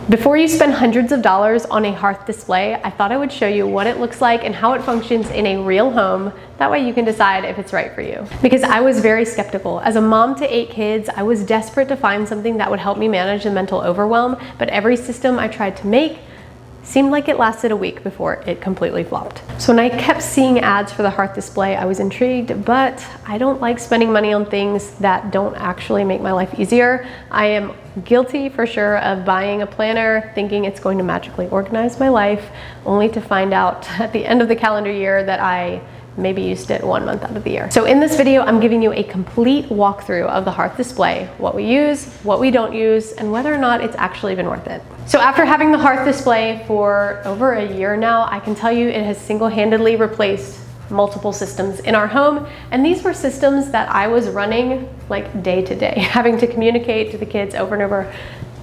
Before you spend hundreds of dollars on a hearth display, I thought I would show you what it looks like and how it functions in a real home. That way you can decide if it's right for you. Because I was very skeptical. As a mom to 8 kids, I was desperate to find something that would help me manage the mental overwhelm, but every system I tried to make seemed like it lasted a week before it completely flopped. So when I kept seeing ads for the hearth display, I was intrigued, but I don't like spending money on things that don't actually make my life easier. I am guilty for sure of buying a planner thinking it's going to magically organize my life, only to find out at the end of the calendar year that I maybe used it 1 month out of the year. So in this video, I'm giving you a complete walkthrough of the hearth display, what we use, what we don't use, and whether or not it's actually been worth it. So after having the hearth display for over a year now, I can tell you it has single-handedly replaced multiple systems in our home. And these were systems that I was running like day to day, having to communicate to the kids over and over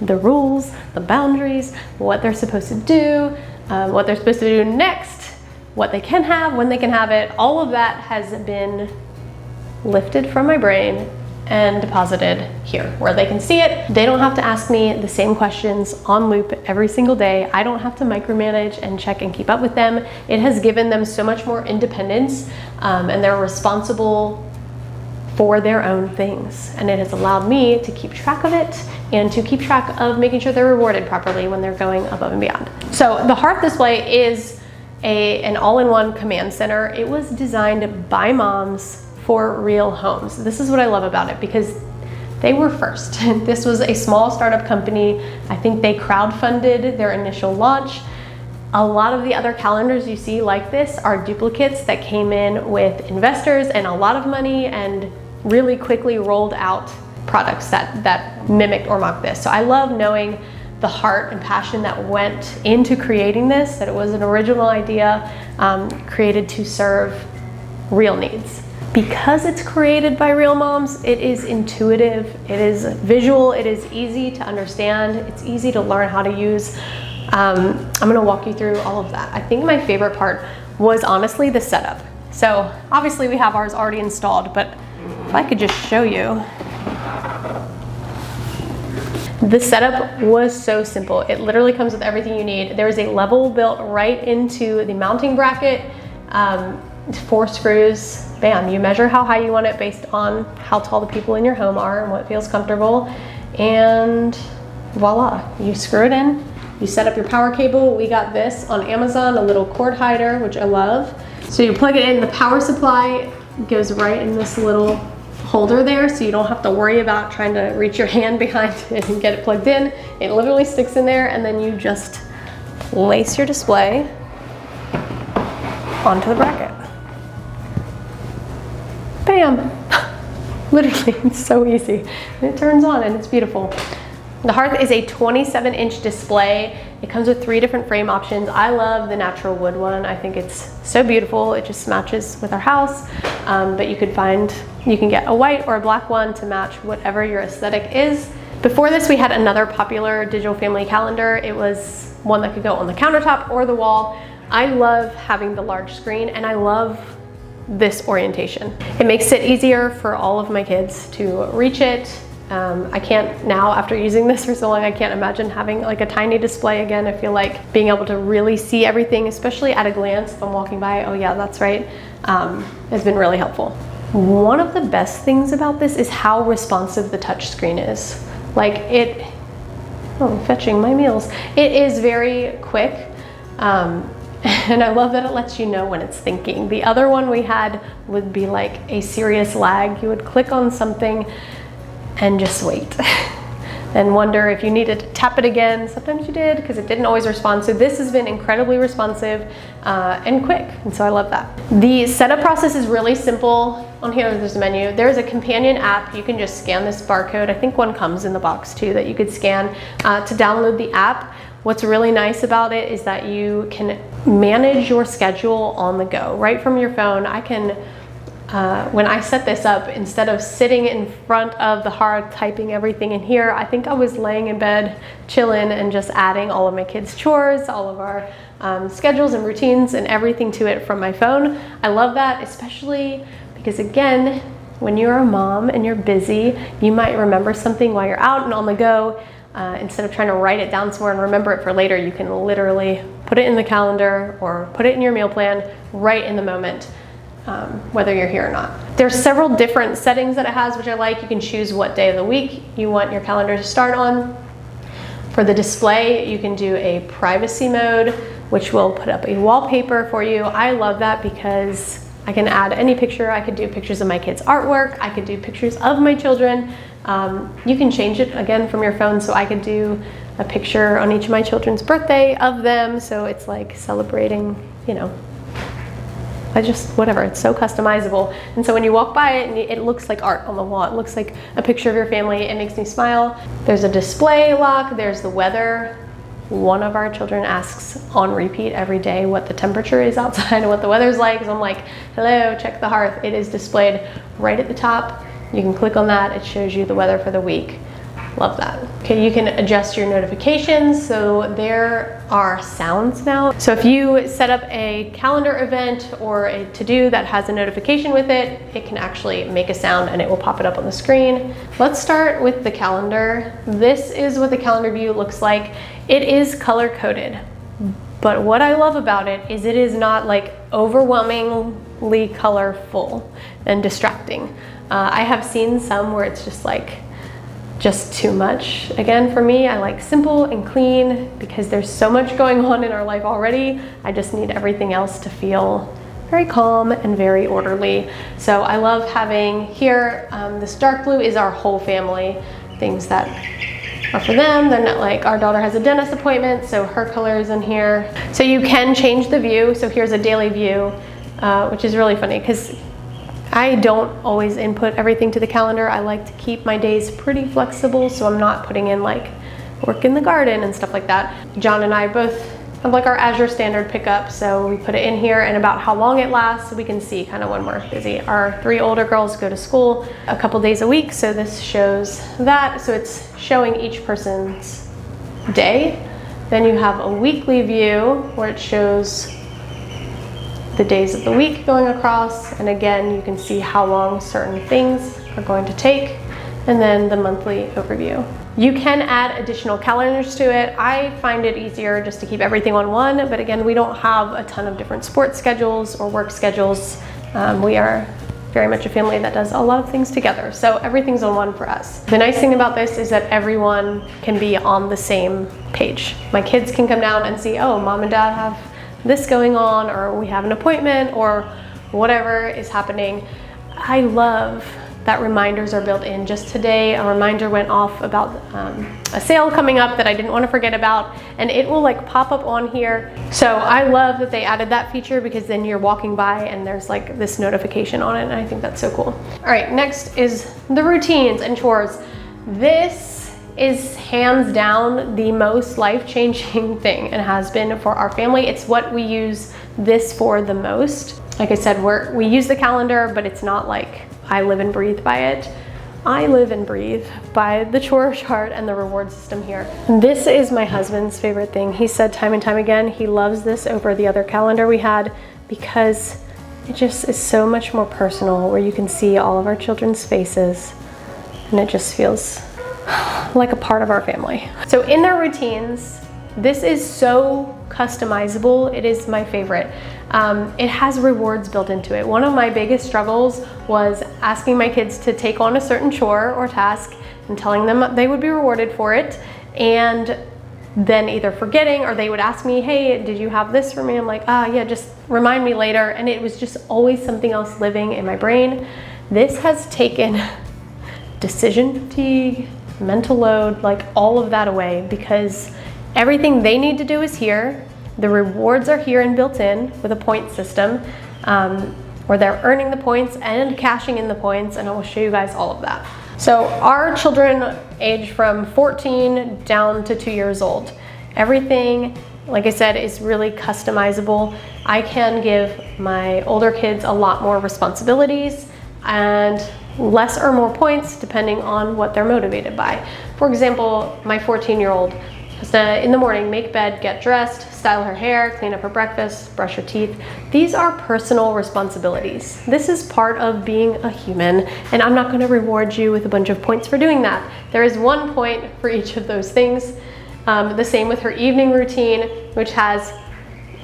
the rules, the boundaries, what they're supposed to do, what they're supposed to do next, what they can have, when they can have it. All of that has been lifted from my brain and deposited here where they can see it. They don't have to ask me the same questions on loop every single day. I don't have to micromanage and check and keep up with them. It has given them so much more independence, and they're responsible for their own things. And it has allowed me to keep track of it and to keep track of making sure they're rewarded properly when they're going above and beyond. So the hearth display is an all-in-one command center. It was designed by moms for real homes. This is what I love about it, because they were first. This was a small startup company. I think they crowdfunded their initial launch. A lot of the other calendars you see like this are duplicates that came in with investors and a lot of money and really quickly rolled out products that mimicked or mocked this. So I love knowing the heart and passion that went into creating this, that it was an original idea created to serve real needs. Because it's created by real moms, it is intuitive, it is visual, it is easy to understand, it's easy to learn how to use. I'm gonna walk you through all of that. I think my favorite part was honestly the setup. So obviously we have ours already installed, but if I could just show you. The setup was so simple. It literally comes with everything you need. There is a level built right into the mounting bracket, 4 screws. Bam, you measure how high you want it based on how tall the people in your home are and what feels comfortable, and voila, you screw it in, you set up your power cable. We got this on Amazon, a little cord hider, which I love. So you plug it in, the power supply goes right in this little holder there, so you don't have to worry about trying to reach your hand behind it and get it plugged in. It literally sticks in there, and then you just lace your display onto the bracket. Bam! Literally, it's so easy. And it turns on and it's beautiful. The Hearth is a 27-inch display. It comes with 3 different frame options. I love the natural wood one. I think it's so beautiful. It just matches with our house. But you can get a white or a black one to match whatever your aesthetic is. Before this, we had another popular digital family calendar. It was one that could go on the countertop or the wall. I love having the large screen, and I love this orientation. It makes it easier for all of my kids to reach it. I can't now, after using this for so long, I can't imagine having like a tiny display again. I feel like being able to really see everything, especially at a glance if I'm walking by, oh yeah, that's right, has been really helpful. One of the best things about this is how responsive the touch screen is. Like fetching my meals. It is very quick. And I love that it lets you know when it's thinking. The other one we had would be like a serious lag. You would click on something and just wait and wonder if you needed to tap it again. Sometimes you did, because it didn't always respond. So this has been incredibly responsive and quick, and so I love that. The setup process is really simple. On here there's a menu. There's a companion app. You can just scan this barcode. I think one comes in the box too that you could scan to download the app. What's really nice about it is that you can manage your schedule on the go right from your phone. I can, when I set this up, instead of sitting in front of the hearth typing everything in here, I think I was laying in bed chilling and just adding all of my kids' chores, all of our schedules and routines and everything to it from my phone. I love that, especially because again, when you're a mom and you're busy, you might remember something while you're out and on the go. Instead of trying to write it down somewhere and remember it for later, you can literally put it in the calendar or put it in your meal plan right in the moment, whether you're here or not. There's several different settings that it has, which I like. You can choose what day of the week you want your calendar to start on. For the display, you can do a privacy mode, which will put up a wallpaper for you. I love that because I can add any picture. I could do pictures of my kids' artwork. I could do pictures of my children. You can change it again from your phone, so I could do a picture on each of my children's birthday of them, so it's like celebrating, you know, whatever. It's so customizable. And so when you walk by it, and it looks like art on the wall. It looks like a picture of your family. It makes me smile. There's a display lock. There's the weather. One of our children asks on repeat every day what the temperature is outside and what the weather's like. So I'm like, hello, check the hearth. It is displayed right at the top. You can click on that. It shows you the weather for the week. Love that. Okay, you can adjust your notifications. So there are sounds now. So if you set up a calendar event or a to-do that has a notification with it, it can actually make a sound and it will pop it up on the screen. Let's start with the calendar. This is what the calendar view looks like. It is color-coded, but what I love about it is not like overwhelmingly colorful and distracting. I have seen some where it's just too much. Again, for me, I like simple and clean because there's so much going on in our life already. I just need everything else to feel very calm and very orderly. So I love having here, this dark blue is our whole family, things that are for them. They're not like, our daughter has a dentist appointment, so her color is in here. So you can change the view. So here's a daily view, which is really funny because I don't always input everything to the calendar. I like to keep my days pretty flexible, so I'm not putting in like work in the garden and stuff like that. John and I both have like our Azure standard pickup, so we put it in here and about how long it lasts, so we can see kind of when we're busy. Our 3 older girls go to school a couple days a week, so this shows that. So it's showing each person's day. Then you have a weekly view where it shows the days of the week going across, and again you can see how long certain things are going to take, and then the monthly overview. You can add additional calendars to it. I find it easier just to keep everything on one, but again, we don't have a ton of different sports schedules or work schedules. We are very much a family that does a lot of things together, so everything's on one for us. The nice thing about this is that everyone can be on the same page. My kids can come down and see, oh, mom and dad have this going on, or we have an appointment, or whatever is happening. I love that reminders are built in. Just today, a reminder went off about a sale coming up that I didn't want to forget about, and it will like pop up on here. So I love that they added that feature because then you're walking by and there's like this notification on it, and I think that's so cool. All right, next is the routines and chores. This is hands down the most life-changing thing and has been for our family. It's what we use this for the most. Like I said, we use the calendar, but it's not like I live and breathe by it. I live and breathe by the chore chart and the reward system here. This is my husband's favorite thing. He said time and time again, he loves this over the other calendar we had because it just is so much more personal, where you can see all of our children's faces and it just feels like a part of our family. So in their routines, this is so customizable. It is my favorite. It has rewards built into it. One of my biggest struggles was asking my kids to take on a certain chore or task and telling them they would be rewarded for it, and then either forgetting, or they would ask me, hey, did you have this for me? I'm like, yeah, just remind me later. And it was just always something else living in my brain. This has taken decision fatigue, mental load, like all of that away, because everything they need to do is here. The rewards are here and built in with a point system, where they're earning the points and cashing in the points, and I will show you guys all of that. So our children age from 14 down to 2 years old. Everything, like I said, is really customizable. I can give my older kids a lot more responsibilities and less or more points depending on what they're motivated by. For example, my 14-year-old Just in the morning, make bed, get dressed, style her hair, clean up her breakfast, brush her teeth. These are personal responsibilities. This is part of being a human, and I'm not going to reward you with a bunch of points for doing that. There is 1 point for each of those things. The same with her evening routine, which has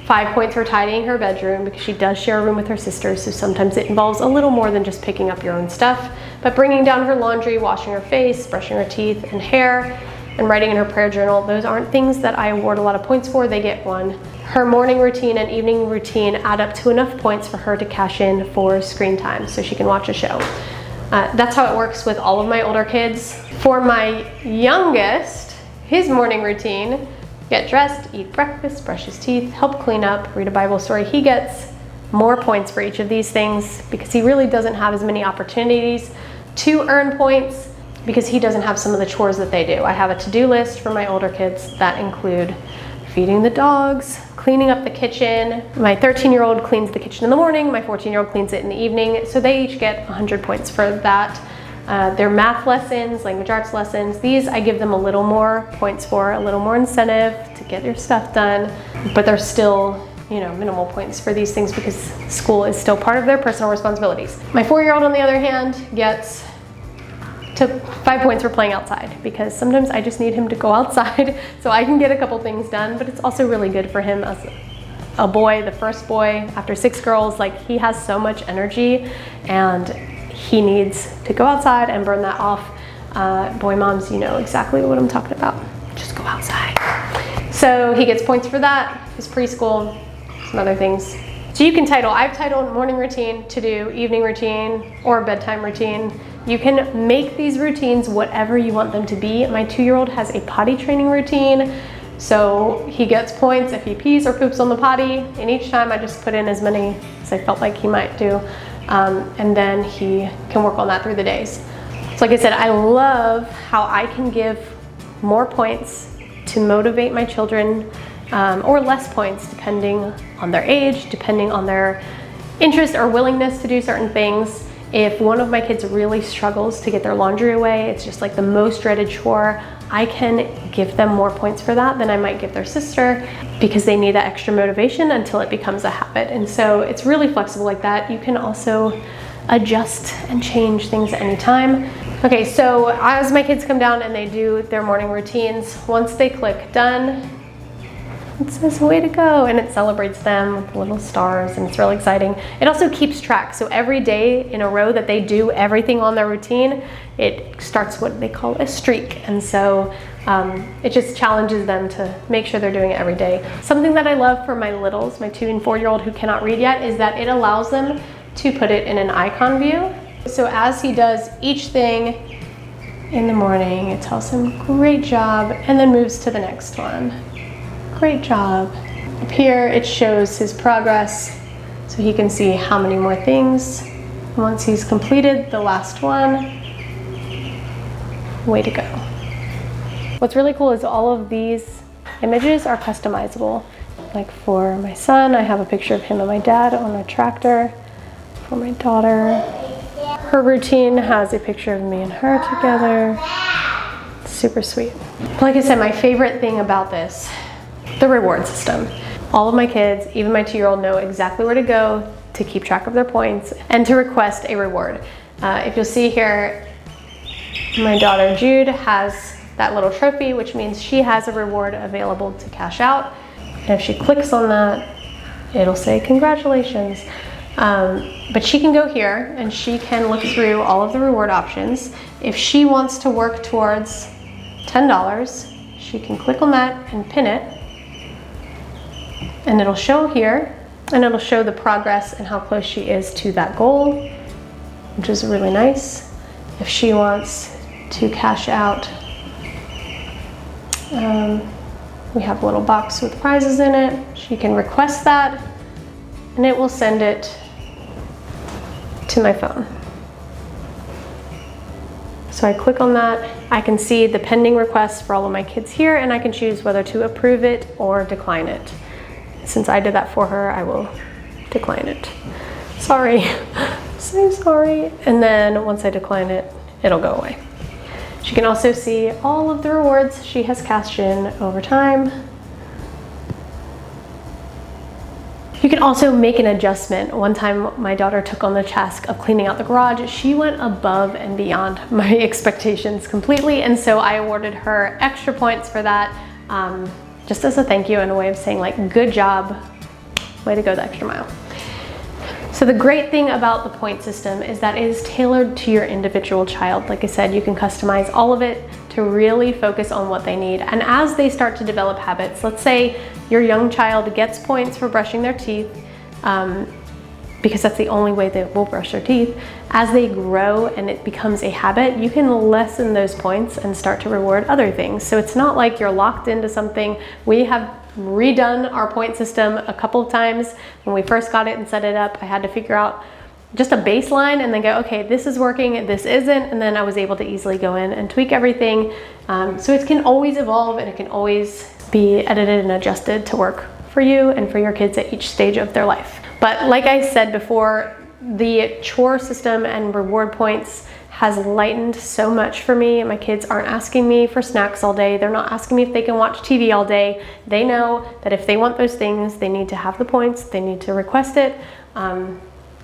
5 points for tidying her bedroom, because she does share a room with her sister, so sometimes it involves a little more than just picking up your own stuff. But bringing down her laundry, washing her face, brushing her teeth and hair, and writing in her prayer journal, those aren't things that I award a lot of points for. They get 1. Her morning routine and evening routine add up to enough points for her to cash in for screen time so she can watch a show. That's how it works with all of my older kids. For my youngest, his morning routine: get dressed, eat breakfast, brush his teeth, help clean up, read a Bible story. He gets more points for each of these things because he really doesn't have as many opportunities to earn points, because he doesn't have some of the chores that they do. I have a to-do list for my older kids that include feeding the dogs, cleaning up the kitchen. My 13-year-old cleans the kitchen in the morning, my 14-year-old cleans it in the evening, so they each get 100 points for that. Their math lessons, language arts lessons, these I give them a little more points for, a little more incentive to get your stuff done, but they're still, you know, minimal points for these things because school is still part of their personal responsibilities. My 4-year-old, on the other hand, gets 5 points for playing outside, because sometimes I just need him to go outside so I can get a couple things done, but it's also really good for him as a boy, the first boy after 6 girls. Like, he has so much energy and he needs to go outside and burn that off. Boy moms, you know exactly what I'm talking about. Just go outside. So he gets points for that, his preschool, some other things. So you can title, I've titled morning routine, to do, evening routine, or bedtime routine. You can make these routines whatever you want them to be. My 2-year-old has a potty training routine, so he gets points if he pees or poops on the potty, and each time I just put in as many as I felt like he might do, and then he can work on that through the days. So like I said, I love how I can give more points to motivate my children, or less points depending on their age, depending on their interest or willingness to do certain things. If one of my kids really struggles to get their laundry away, it's just like the most dreaded chore, I can give them more points for that than I might give their sister, because they need that extra motivation until it becomes a habit. And so it's really flexible like that. You can also adjust and change things at any time. Okay, so as my kids come down and they do their morning routines, once they click done, it says way to go, and it celebrates them with little stars, and it's really exciting. It also keeps track, so every day in a row that they do everything on their routine, it starts what they call a streak, and so it just challenges them to make sure they're doing it every day. Something that I love for my littles, my 2- and 4-year-old who cannot read yet, is that it allows them to put it in an icon view. So as he does each thing in the morning, it tells him great job, and then moves to the next one. Great job. Up here it shows his progress, so he can see how many more things. Once he's completed the last one, way to go. What's really cool is all of these images are customizable. Like for my son, I have a picture of him and my dad on a tractor. For my daughter, her routine has a picture of me and her together. It's super sweet. Like I said, my favorite thing about this, the reward system. All of my kids, even my 2-year-old, know exactly where to go to keep track of their points and to request a reward. If you'll see here, my daughter Jude has that little trophy, which means she has a reward available to cash out. And if she clicks on that, it'll say congratulations. But she can go here and she can look through all of the reward options. If she wants to work towards $10, she can click on that and pin it. And it'll show here, and it'll show the progress and how close she is to that goal, which is really nice. If she wants to cash out, we have a little box with prizes in it. She can request that, and it will send it to my phone. So I click on that, I can see the pending requests for all of my kids here, and I can choose whether to approve it or decline it. Since I did that for her, I will decline it. Sorry, so sorry. And then once I decline it, it'll go away. She can also see all of the rewards she has cashed in over time. You can also make an adjustment. One time my daughter took on the task of cleaning out the garage. She went above and beyond my expectations completely, and so I awarded her extra points for that, just as a thank you and a way of saying like, good job, way to go the extra mile. So the great thing about the point system is that it is tailored to your individual child. Like I said, you can customize all of it to really focus on what they need. And as they start to develop habits, let's say your young child gets points for brushing their teeth, because that's the only way they will brush their teeth. As they grow and it becomes a habit, you can lessen those points and start to reward other things. So it's not like you're locked into something. We have redone our point system a couple of times. When we first got it and set it up, I had to figure out just a baseline and then go, okay, this is working, this isn't, and then I was able to easily go in and tweak everything. So it can always evolve and it can always be edited and adjusted to work for you and for your kids at each stage of their life. But like I said before, the chore system and reward points has lightened so much for me. My kids aren't asking me for snacks all day. They're not asking me if they can watch TV all day. They know that if they want those things, they need to have the points, they need to request it, and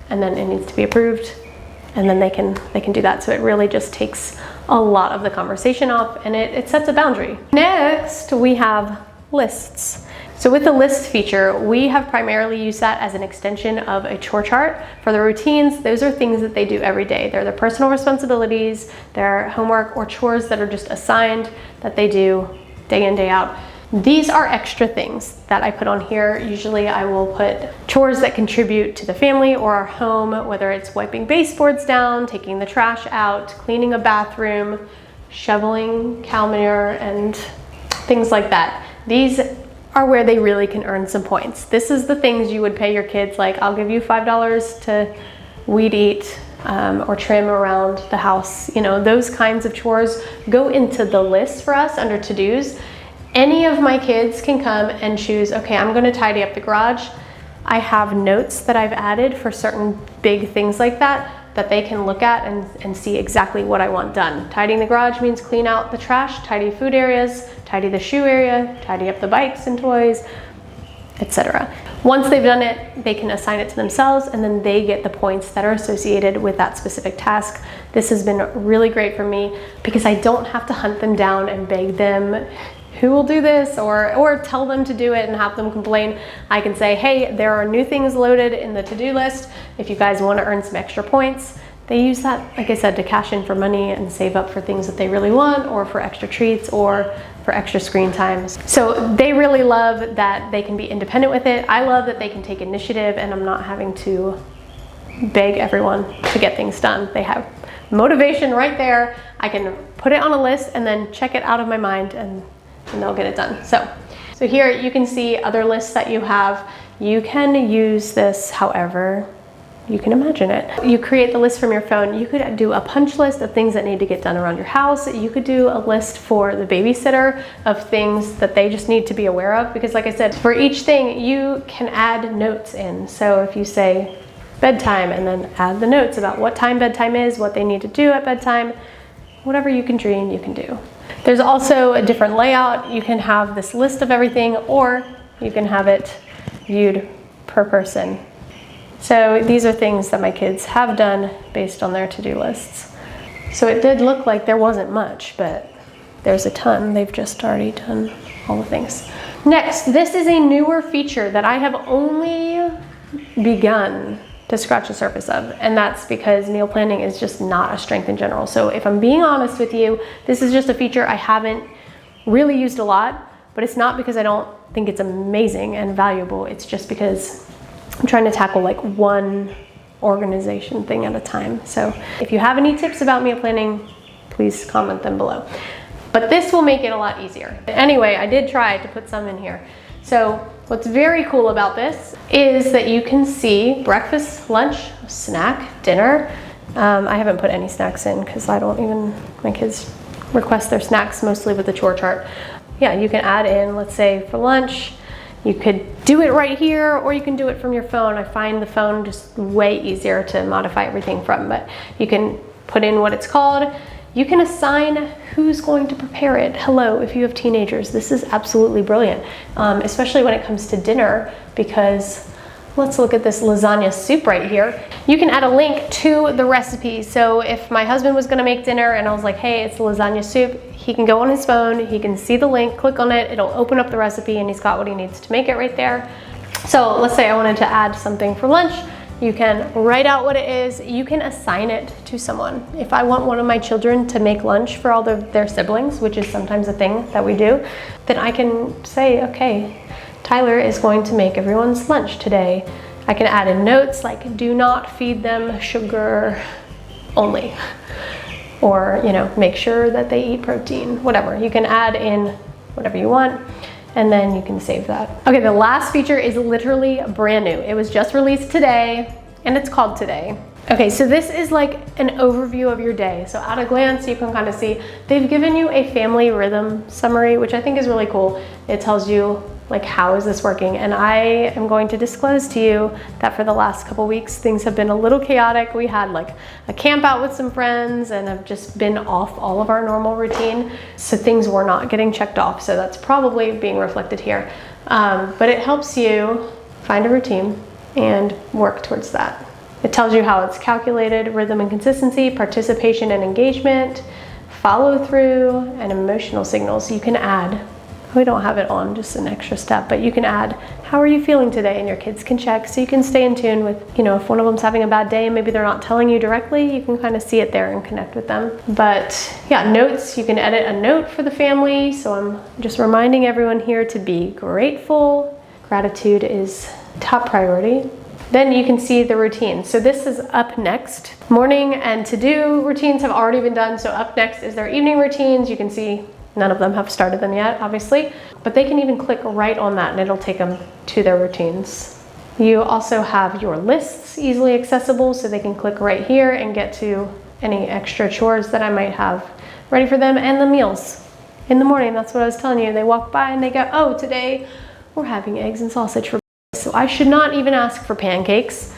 then it needs to be approved, and then they can do that. So it really just takes a lot of the conversation off, and it sets a boundary. Next, we have lists. So with the list feature, we have primarily used that as an extension of a chore chart. For the routines, those are things that they do every day. They're their personal responsibilities, their homework or chores that are just assigned that they do day in, day out. These are extra things that I put on here. Usually I will put chores that contribute to the family or our home, whether it's wiping baseboards down, taking the trash out, cleaning a bathroom, shoveling cow manure, and things like that. These are where they really can earn some points. This is the things you would pay your kids, like I'll give you $5 to weed eat or trim around the house. You know, those kinds of chores go into the list for us under to-dos. Any of my kids can come and choose, okay, I'm gonna tidy up the garage. I have notes that I've added for certain big things like that they can look at and see exactly what I want done. Tidying the garage means clean out the trash, tidy food areas, tidy the shoe area, tidy up the bikes and toys, etc. Once they've done it, they can assign it to themselves, and then they get the points that are associated with that specific task. This has been really great for me because I don't have to hunt them down and beg them who will do this or tell them to do it and have them complain. I can say, hey, there are new things loaded in the to-do list. If you guys want to earn some extra points, they use that, like I said, to cash in for money and save up for things that they really want, or for extra treats, or for extra screen times. So they really love that they can be independent with it. I love that they can take initiative and I'm not having to beg everyone to get things done. They have motivation right there. I can put it on a list and then check it out of my mind and they'll get it done. So here you can see other lists that you have. You can use this however you can imagine it. You create the list from your phone. You could do a punch list of things that need to get done around your house. You could do a list for the babysitter of things that they just need to be aware of, because like I said, for each thing you can add notes in. So if you say bedtime and then add the notes about what time bedtime is, what they need to do at bedtime, whatever you can dream, you can do. There's also a different layout. You can have this list of everything, or you can have it viewed per person. So these are things that my kids have done based on their to-do lists. So it did look like there wasn't much, but there's a ton. They've just already done all the things. Next, this is a newer feature that I have only begun to scratch the surface of, and that's because meal planning is just not a strength in general. So if I'm being honest with you, this is just a feature I haven't really used a lot, but it's not because I don't think it's amazing and valuable. It's just because I'm trying to tackle like one organization thing at a time. So if you have any tips about meal planning, please comment them below. But this will make it a lot easier. Anyway, I did try to put some in here. So what's very cool about this is that you can see breakfast, lunch, snack, dinner. I haven't put any snacks in because my kids request their snacks mostly with the chore chart. Yeah, you can add in, let's say for lunch, you could do it right here, or you can do it from your phone. I find the phone just way easier to modify everything from, but you can put in what it's called. You can assign who's going to prepare it. Hello, if you have teenagers, this is absolutely brilliant, especially when it comes to dinner, because let's look at this lasagna soup right here. You can add a link to the recipe. So if my husband was gonna make dinner and I was like, hey, it's lasagna soup, he can go on his phone, he can see the link, click on it, it'll open up the recipe, and he's got what he needs to make it right there. So let's say I wanted to add something for lunch. You can write out what it is. You can assign it to someone. If I want one of my children to make lunch for all their siblings, which is sometimes a thing that we do, then I can say, okay, Tyler is going to make everyone's lunch today. I can add in notes like, do not feed them sugar only. Or, you know, make sure that they eat protein, whatever. You can add in whatever you want, and then you can save that. Okay, the last feature is literally brand new. It was just released today, and it's called Today. Okay, so this is like an overview of your day. So at a glance, you can kind of see, they've given you a family rhythm summary, which I think is really cool. It tells you like, how is this working? And I am going to disclose to you that for the last couple weeks, things have been a little chaotic. We had like a camp out with some friends and have just been off all of our normal routine. So things were not getting checked off. So that's probably being reflected here. But it helps you find a routine and work towards that. It tells you how it's calculated, rhythm and consistency, participation and engagement, follow through, and emotional signals. You can add, we don't have it on, just an extra step, but you can add, how are you feeling today? And your kids can check, so you can stay in tune with, you know, if one of them's having a bad day and maybe they're not telling you directly, you can kind of see it there and connect with them. But yeah, notes, you can edit a note for the family. So I'm just reminding everyone here to be grateful. Gratitude is top priority. Then you can see the routine. So this is up next. Morning and to-do routines have already been done. So up next is their evening routines. You can see none of them have started them yet, obviously, but they can even click right on that and it'll take them to their routines. You also have your lists easily accessible, so they can click right here and get to any extra chores that I might have ready for them, and the meals. In the morning, that's what I was telling you. They walk by and they go, oh, today we're having eggs and sausage for breakfast. So I should not even ask for pancakes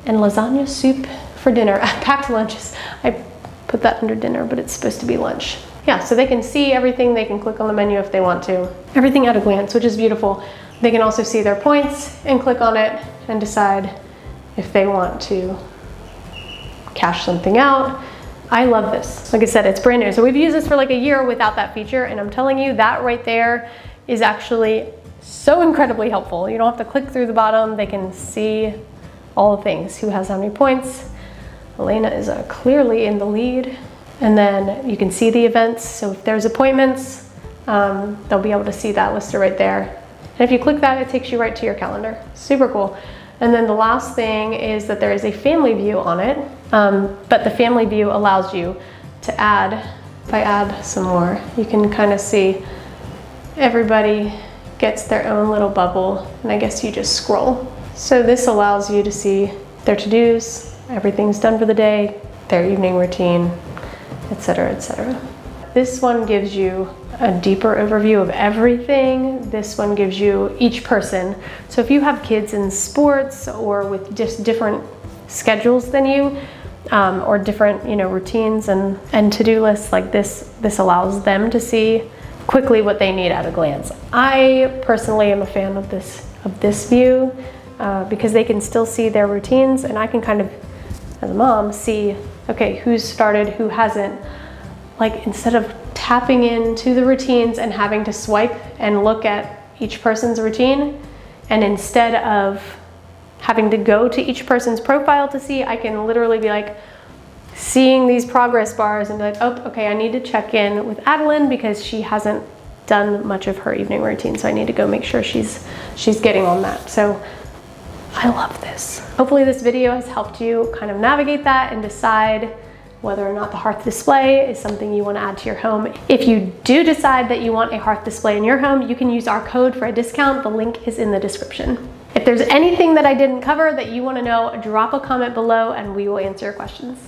and lasagna soup for dinner. Packed lunches. I put that under dinner, but it's supposed to be lunch. Yeah, so they can see everything. They can click on the menu if they want to. Everything at a glance, which is beautiful. They can also see their points and click on it and decide if they want to cash something out. I love this. Like I said, it's brand new. So we've used this for like a year without that feature, and I'm telling you that right there is actually so incredibly helpful. You don't have to click through the bottom. They can see all the things, who has how many points. Elena is clearly in the lead. And then you can see the events. So if there's appointments, they'll be able to see that listed right there. And if you click that, it takes you right to your calendar. Super cool. And then the last thing is that there is a family view on it. But the family view allows you to add, if I add some more, you can kind of see everybody gets their own little bubble. And I guess you just scroll. So this allows you to see their to-dos, everything's done for the day, their evening routine, etc., etc. This one gives you a deeper overview of everything. This one gives you each person. So if you have kids in sports or with just different schedules than you, or different, you know, routines and to-do lists, like this allows them to see quickly what they need at a glance. I personally am a fan of this view because they can still see their routines, and I can kind of, as a mom, see, okay, who's started, who hasn't. Like, instead of tapping into the routines and having to swipe and look at each person's routine, and instead of having to go to each person's profile to see, I can literally be like seeing these progress bars and be like, oh, okay, I need to check in with Adeline because she hasn't done much of her evening routine, so I need to go make sure she's getting on that. So I love this. Hopefully this video has helped you kind of navigate that and decide whether or not the Hearth Display is something you want to add to your home. If you do decide that you want a Hearth Display in your home, you can use our code for a discount. The link is in the description. If there's anything that I didn't cover that you want to know, drop a comment below and we will answer your questions.